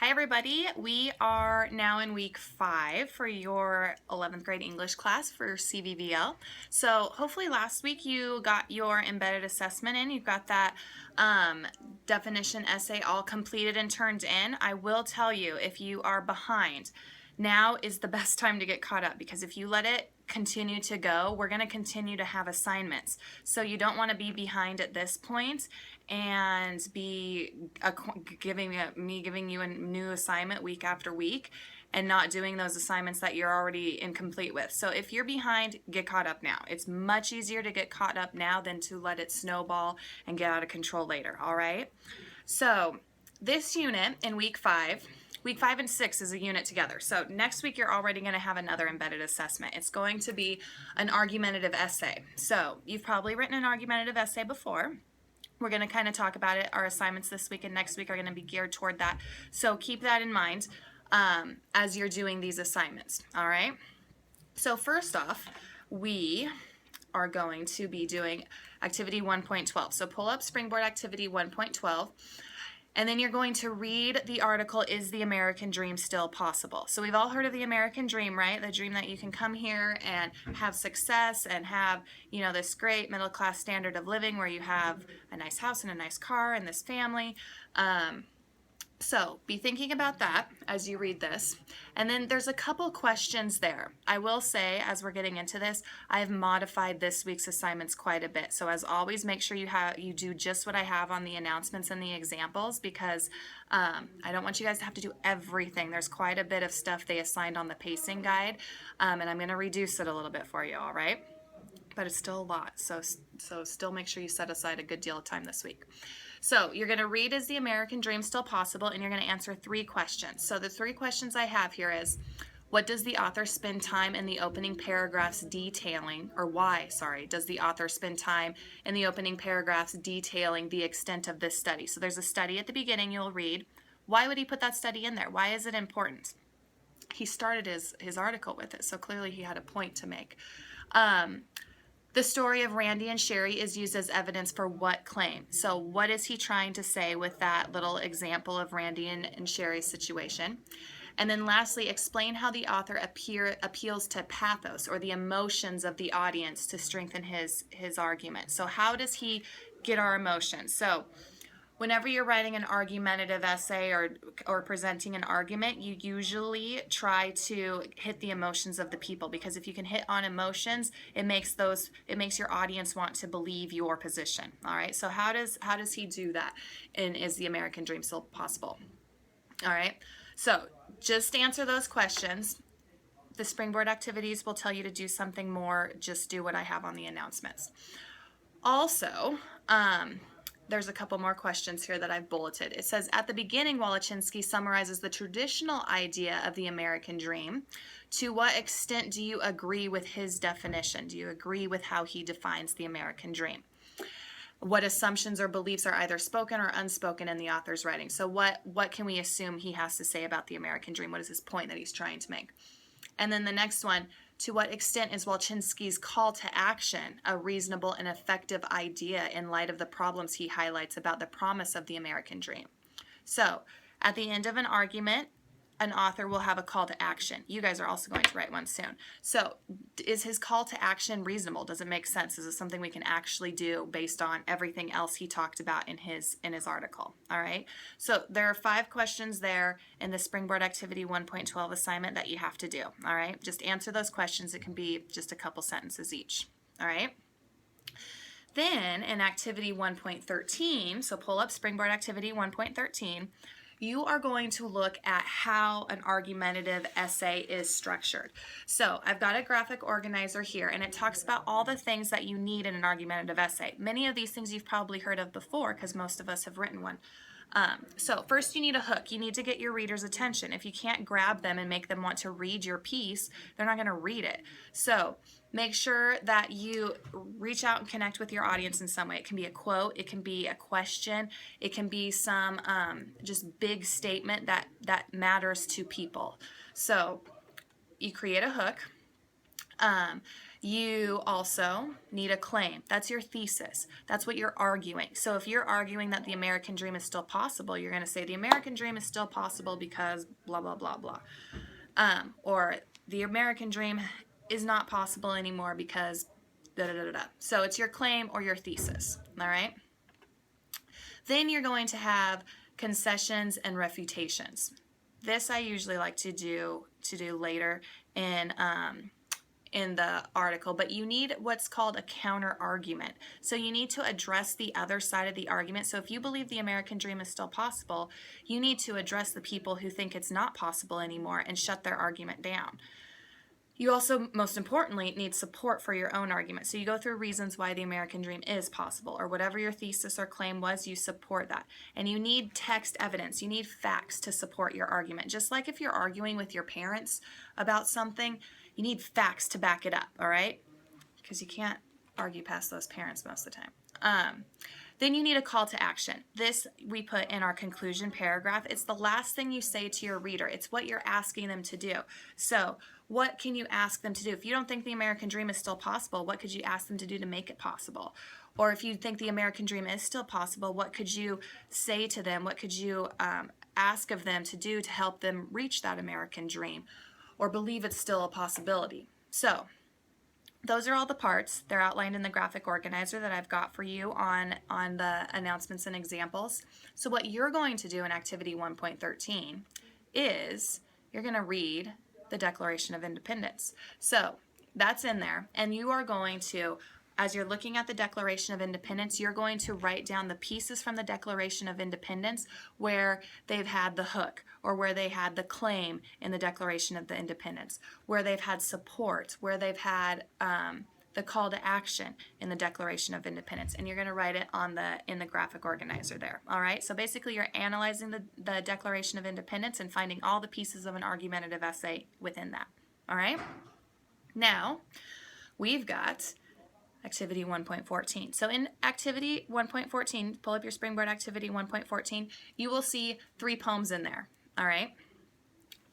Hi everybody, we are now in week 5 for your 11th grade English class for CVVL. So hopefully last week you got your embedded assessment in, you've got that definition essay all completed and turned in. I will tell you, if you are behind, now is the best time to get caught up, because if you let it continue to go, we're going to continue to have assignments. So you don't want to be behind at this point and be giving you a new assignment week after week and not doing those assignments that you're already incomplete with. So if you're behind, get caught up now. It's much easier to get caught up now than to let it snowball and get out of control later, all right? So this unit in week 5 and 6 is a unit together. So next week you're already going to have another embedded assessment. It's going to be an argumentative essay. So you've probably written an argumentative essay before. We're going to kind of talk about it. Our assignments this week and next week are going to be geared toward that. So keep that in mind as you're doing these assignments. All right. So first off, we are going to be doing activity 1.12. So pull up Springboard activity 1.12. And then you're going to read the article, Is the American Dream Still Possible? So we've all heard of the American dream, right? The dream that you can come here and have success and have, this great middle class standard of living where you have a nice house and a nice car and this family. So be thinking about that as you read this. And then there's a couple questions there. I will say, as we're getting into this, I've modified this week's assignments quite a bit. So as always, make sure you do just what I have on the announcements and the examples, because I don't want you guys to have to do everything. There's quite a bit of stuff they assigned on the pacing guide, and I'm going to reduce it a little bit for you, all right? But it's still a lot, so still make sure you set aside a good deal of time this week. So you're going to read Is the American Dream Still Possible? And you're going to answer 3 questions. So the 3 questions I have here is, what does the author spend time in the opening paragraphs detailing, or why, does the author spend time in the opening paragraphs detailing the extent of this study? So there's a study at the beginning you'll read. Why would he put that study in there? Why is it important? He started his article with it, so clearly he had a point to make. The story of Randy and Sherry is used as evidence for what claim? So what is he trying to say with that little example of Randy and Sherry's situation? And then lastly, explain how the author appeals to pathos, or the emotions of the audience, to strengthen his argument. So how does he get our emotions? So whenever you're writing an argumentative essay or presenting an argument, you usually try to hit the emotions of the people, because if you can hit on emotions, it makes your audience want to believe your position. All right. So how does he do that in Is the American Dream Still Possible? All right. So just answer those questions. The Springboard activities will tell you to do something more. Just do what I have on the announcements. Also, there's a couple more questions here that I've bulleted. It says, at the beginning, Wolochinsky summarizes the traditional idea of the American dream. To what extent do you agree with his definition? Do you agree with how he defines the American dream? What assumptions or beliefs are either spoken or unspoken in the author's writing? So what can we assume he has to say about the American dream? What is his point that he's trying to make? And then the next one, to what extent is Wolochinsky's call to action a reasonable and effective idea in light of the problems he highlights about the promise of the American dream? So at the end of an argument, an author will have a call to action. You guys are also going to write one soon. So is his call to action reasonable? Does it make sense? Is it something we can actually do based on everything else he talked about in his article? All right. So there are 5 questions there in the Springboard Activity 1.12 assignment that you have to do. All right. Just answer those questions. It can be just a couple sentences each. All right. Then in Activity 1.13, so pull up Springboard Activity 1.13, you are going to look at how an argumentative essay is structured. So I've got a graphic organizer here, and it talks about all the things that you need in an argumentative essay. Many of these things you've probably heard of before, because most of us have written one. So first you need a hook. You need to get your reader's attention. If you can't grab them and make them want to read your piece, they're not going to read it. So make sure that you reach out and connect with your audience in some way. It can be a quote, it can be a question, it can be some just big statement that matters to people. So you create a hook. You also need a claim. That's your thesis. That's what you're arguing. So if you're arguing that the American dream is still possible, you're going to say the American dream is still possible because blah, blah, blah, blah. Or the American dream is not possible anymore because da, da, da, da, da. So it's your claim or your thesis, all right? Then you're going to have concessions and refutations. This I usually like to do later in the article, but you need what's called a counter argument. So you need to address the other side of the argument. So if you believe the American dream is still possible, you need to address the people who think it's not possible anymore and shut their argument down. You also, most importantly, need support for your own argument. So you go through reasons why the American dream is possible, or whatever your thesis or claim was, you support that. And you need text evidence. You need facts to support your argument. Just like if you're arguing with your parents about something, you need facts to back it up, all right? Because you can't argue past those parents most of the time. Then you need a call to action. This we put in our conclusion paragraph. It's the last thing you say to your reader. It's what you're asking them to do. So what can you ask them to do? If you don't think the American dream is still possible, what could you ask them to do to make it possible? Or if you think the American dream is still possible, what could you say to them? What could you ask of them to do to help them reach that American dream or believe it's still a possibility? So those are all the parts. They're outlined in the graphic organizer that I've got for you on the announcements and examples. So what you're going to do in activity 1.13 is you're going to read the Declaration of Independence. So that's in there, and you are going to, as you're looking at the Declaration of Independence, you're going to write down the pieces from the Declaration of Independence where they've had the hook or where they had the claim in the Declaration of the Independence, where they've had support, where they've had the call to action in the Declaration of Independence, and you're going to write it in the graphic organizer there. All right, so basically you're analyzing the Declaration of Independence and finding all the pieces of an argumentative essay within that. All right, now we've got activity 1.14. So in activity 1.14, pull up your Springboard activity 1.14, you will see 3 poems in there, all right?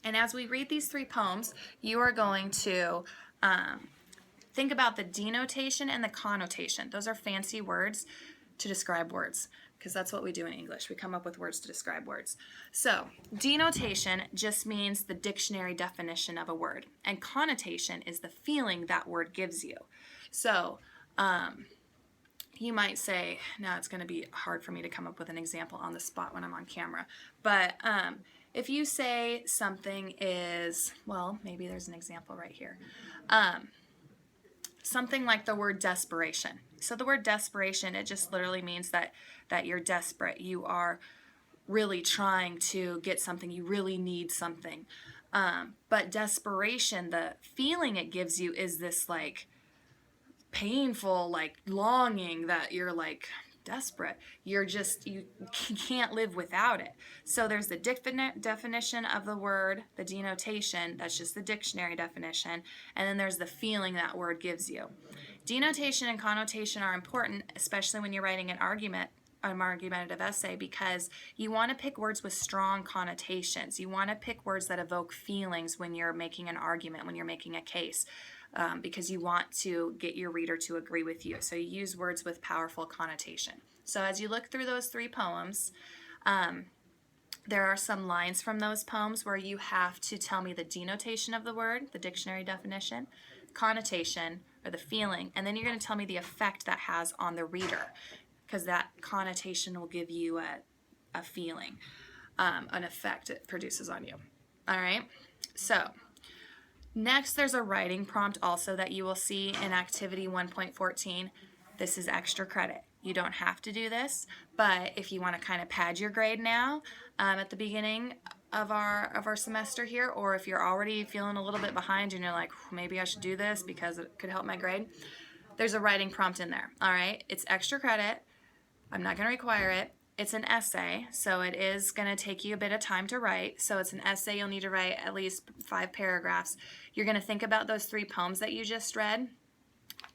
And as we read these 3 poems, you are going to think about the denotation and the connotation. Those are fancy words to describe words, because that's what we do in English. We come up with words to describe words. So denotation just means the dictionary definition of a word, and connotation is the feeling that word gives you. So you might say, now it's going to be hard for me to come up with an example on the spot when I'm on camera, but if you say something is, well, maybe there's an example right here. Something like the word desperation. So the word desperation, it just literally means that you're desperate. You are really trying to get something. You really need something. But desperation, the feeling it gives you is this like painful, like longing that you're like desperate. You can't live without it. So there's the definition of the word, the denotation, that's just the dictionary definition, and then there's the feeling that word gives you. Denotation and connotation are important, especially when you're writing an argumentative essay, because you want to pick words with strong connotations. You want to pick words that evoke feelings when you're making an argument, when you're making a case. Because you want to get your reader to agree with you. So you use words with powerful connotation. So as you look through those 3 poems, there are some lines from those poems where you have to tell me the denotation of the word, the dictionary definition, connotation, or the feeling, and then you're going to tell me the effect that has on the reader, because that connotation will give you a feeling, an effect it produces on you. All right? So next, there's a writing prompt also that you will see in activity 1.14. This is extra credit. You don't have to do this, but if you want to kind of pad your grade now at the beginning of our semester here, or if you're already feeling a little bit behind and you're like, maybe I should do this because it could help my grade, there's a writing prompt in there. All right, it's extra credit. I'm not going to require it. It's an essay, so it is going to take you a bit of time to write. So it's an essay. You'll need to write at least 5 paragraphs. You're going to think about those 3 poems that you just read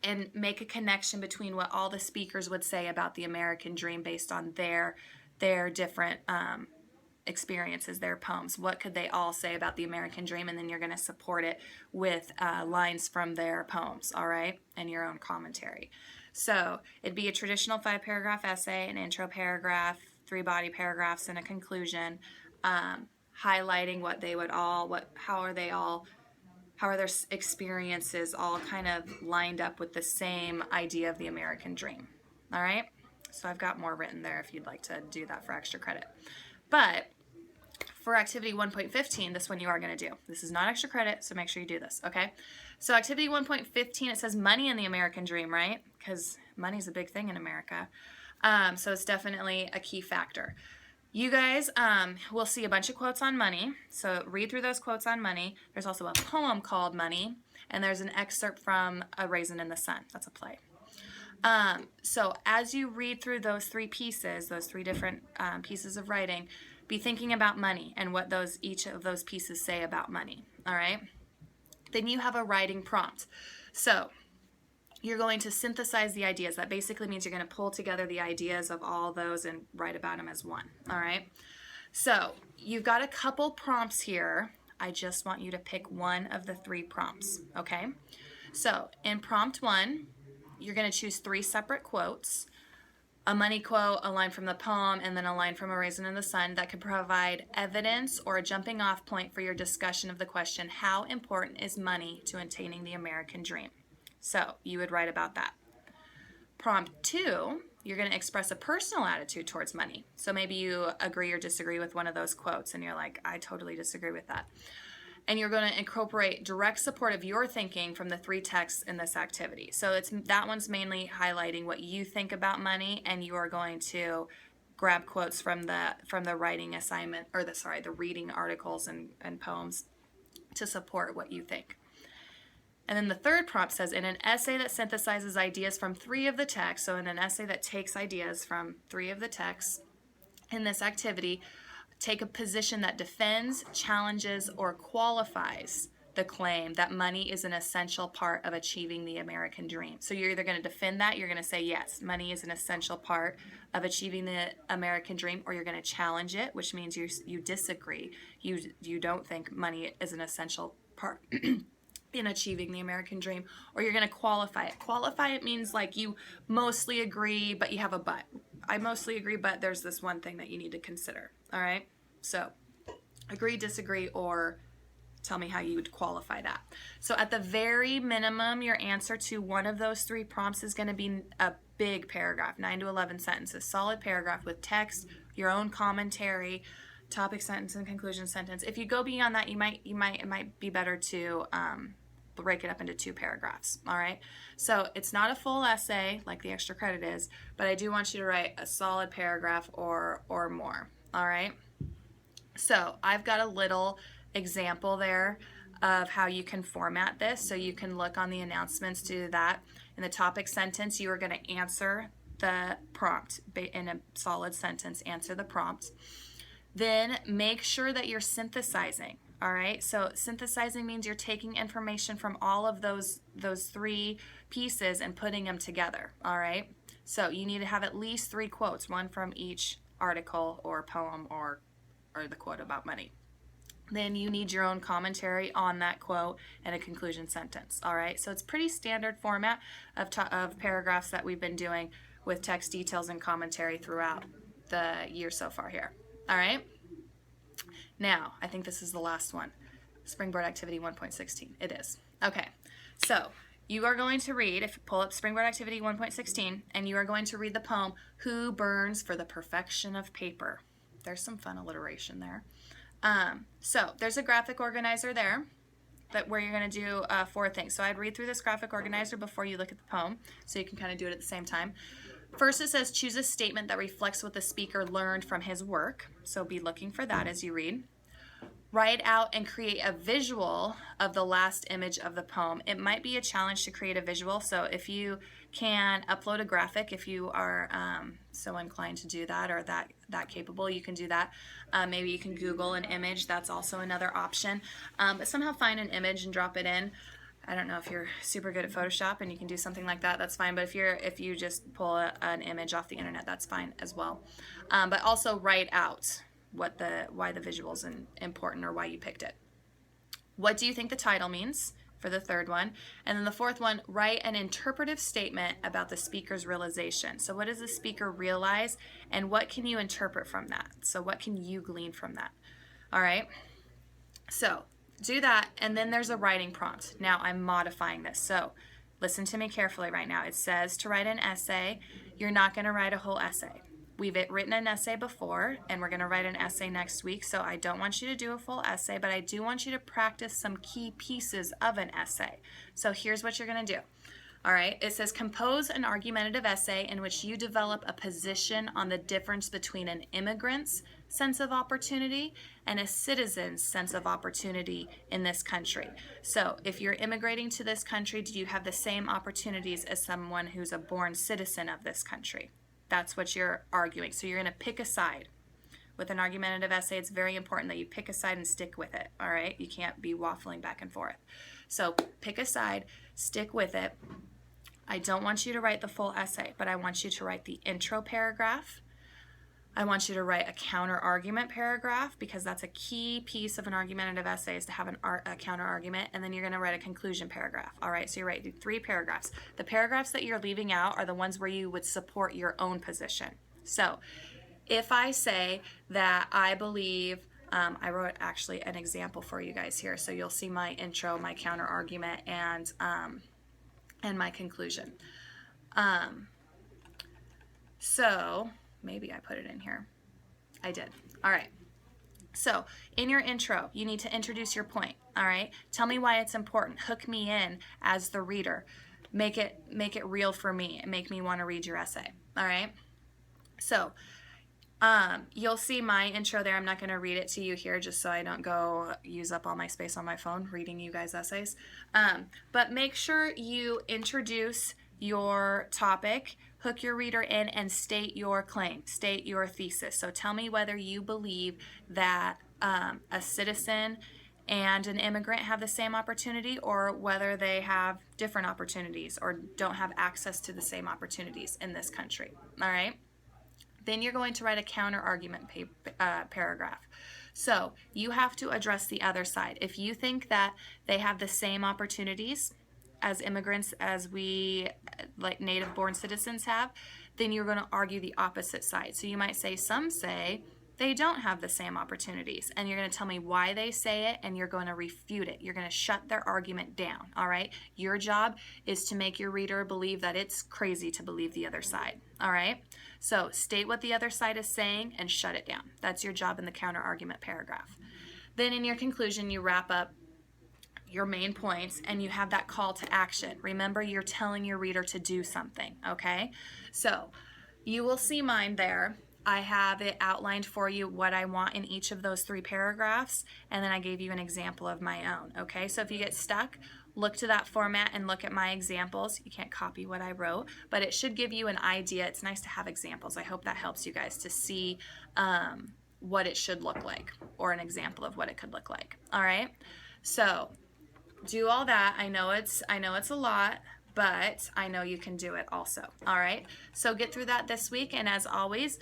and make a connection between what all the speakers would say about the American dream based on their different experiences, their poems. What could they all say about the American dream? And then you're going to support it with lines from their poems, all right, and your own commentary. So it'd be a traditional 5-paragraph essay, an intro paragraph, 3 body paragraphs, and a conclusion, highlighting what they would all, how are their experiences all kind of lined up with the same idea of the American dream. All right? So I've got more written there if you'd like to do that for extra credit. But for activity 1.15, this one you are going to do. This is not extra credit, so make sure you do this, okay? So activity 1.15, it says money in the American dream, right? Because money's a big thing in America. So it's definitely a key factor. You guys will see a bunch of quotes on money, so read through those quotes on money. There's also a poem called Money, and there's an excerpt from A Raisin in the Sun. That's a play. So as you read through those 3 pieces, those 3 different pieces of writing, be thinking about money and what each of those pieces say about money, all right? Then you have a writing prompt. So you're going to synthesize the ideas. That basically means you're going to pull together the ideas of all those and write about them as one, all right? So you've got a couple prompts here. I just want you to pick one of the 3 prompts, okay? So in prompt 1, you're going to choose 3 separate quotes, a money quote, a line from the poem, and then a line from A Raisin in the Sun that could provide evidence or a jumping off point for your discussion of the question, how important is money to attaining the American dream? So you would write about that. Prompt 2, you're going to express a personal attitude towards money. So maybe you agree or disagree with one of those quotes and you're like, I totally disagree with that. And you're going to incorporate direct support of your thinking from the 3 texts in this activity. So that one's mainly highlighting what you think about money, and you are going to grab quotes from the writing assignment, or the reading articles and poems to support what you think. And then the 3rd prompt says, in an essay that synthesizes ideas from 3 of the texts, so in an essay that takes ideas from 3 of the texts in this activity, take a position that defends, challenges, or qualifies the claim that money is an essential part of achieving the American dream. So you're either going to defend that, you're going to say, yes, money is an essential part of achieving the American dream, or you're going to challenge it, which means you disagree. You don't think money is an essential part in achieving the American dream, or you're going to qualify it. Qualify it means like you mostly agree, but you have a but. I mostly agree, but there's this one thing that you need to consider, all right? So agree, disagree, or tell me how you would qualify that. So at the very minimum, your answer to one of those 3 prompts is going to be a big paragraph, 9 to 11 sentences, solid paragraph with text, your own commentary, topic sentence, and conclusion sentence. If you go beyond that, it might be better to break it up into 2 paragraphs, all right? So it's not a full essay like the extra credit is, but I do want you to write a solid paragraph or more, all right? So I've got a little example there of how you can format this, so you can look on the announcements to do that. In the topic sentence, you are going to answer the prompt in a solid sentence, answer the prompt. Then make sure that you're synthesizing. All right, so synthesizing means you're taking information from all of those 3 pieces and putting them together, all right? So you need to have at least 3 quotes, one from each article or poem or the quote about money. Then you need your own commentary on that quote and a conclusion sentence, all right? So it's pretty standard format of paragraphs that we've been doing with text details and commentary throughout the year so far here, all right? Now, I think this is the last one. Springboard Activity 1.16. It is. Okay. So, you are going to read, if you pull up Springboard Activity 1.16, and you are going to read the poem, Who Burns for the Perfection of Paper? There's some fun alliteration there. So, there's a graphic organizer there where you're going to do 4 things. So, I'd read through this graphic organizer before you look at the poem, so you can kind of do it at the same time. First, it says, choose a statement that reflects what the speaker learned from his work. So be looking for that as you read. Write out and create a visual of the last image of the poem. It might be a challenge to create a visual, so if you can upload a graphic, if you are so inclined to do that or that capable, you can do that. Maybe you can Google an image. That's also another option. But somehow find an image and drop it in. I don't know if you're super good at Photoshop and you can do something like that, that's fine. But if you just pull an image off the internet, that's fine as well. But also write out why the visual's important or why you picked it. What do you think the title means for the third one? And then the fourth one, write an interpretive statement about the speaker's realization. So what does the speaker realize and what can you interpret from that? So what can you glean from that? All right. So do that, and then there's a writing prompt. Now I'm modifying this. So listen to me carefully right now. It says to write an essay. You're not going to write a whole essay. We've written an essay before, and we're going to write an essay next week, so I don't want you to do a full essay, but I do want you to practice some key pieces of an essay. So here's what you're going to do. All right, it says compose an argumentative essay in which you develop a position on the difference between an immigrant's sense of opportunity and a citizen's sense of opportunity in this country. So if you're immigrating to this country, do you have the same opportunities as someone who's a born citizen of this country? That's what you're arguing. So you're going to pick a side. With an argumentative essay, it's very important that you pick a side and stick with it, all right? You can't be waffling back and forth. So pick a side, stick with it. I don't want you to write the full essay, but I want you to write the intro paragraph. I want you to write a counter-argument paragraph, because that's a key piece of an argumentative essay, is to have a counter-argument, and then you're going to write a conclusion paragraph. All right, so you're writing 3 paragraphs. The paragraphs that you're leaving out are the ones where you would support your own position. So if I say that I believe, I wrote actually an example for you guys here, so you'll see my intro, my counter-argument, and my conclusion. So maybe I put it in here. I did. All right. So in your intro, you need to introduce your point. All right. Tell me why it's important. Hook me in as the reader. Make it real for me and make me want to read your essay. All right. So you'll see my intro there. I'm not going to read it to you here just so I don't go use up all my space on my phone reading you guys' essays. But make sure you introduce your topic, hook your reader in, and state your claim, state your thesis. So tell me whether you believe that a citizen and an immigrant have the same opportunity, or whether they have different opportunities or don't have access to the same opportunities in this country. All right? Then you're going to write a counter-argument paragraph. So you have to address the other side. If you think that they have the same opportunities as immigrants as we, like native-born citizens, have, then you're going to argue the opposite side. So you might say, some say they don't have the same opportunities, and you're going to tell me why they say it, and you're going to refute it. You're going to shut their argument down, all right? Your job is to make your reader believe that it's crazy to believe the other side, all right? So state what the other side is saying and shut it down. That's your job in the counter-argument paragraph. Then in your conclusion, you wrap up your main points, and you have that call to action. Remember, you're telling your reader to do something, okay? So you will see mine there. I have it outlined for you what I want in each of those 3 paragraphs, and then I gave you an example of my own, okay? So if you get stuck, look to that format and look at my examples. You can't copy what I wrote, but it should give you an idea. It's nice to have examples. I hope that helps you guys to see what it should look like, or an example of what it could look like, all right? So do all that. I know it's a lot, but I know you can do it also. All right. So get through that this week. And as always,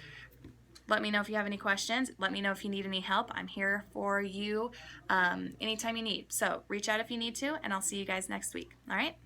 let me know if you have any questions. Let me know if you need any help. I'm here for you anytime you need. So reach out if you need to, and I'll see you guys next week. All right.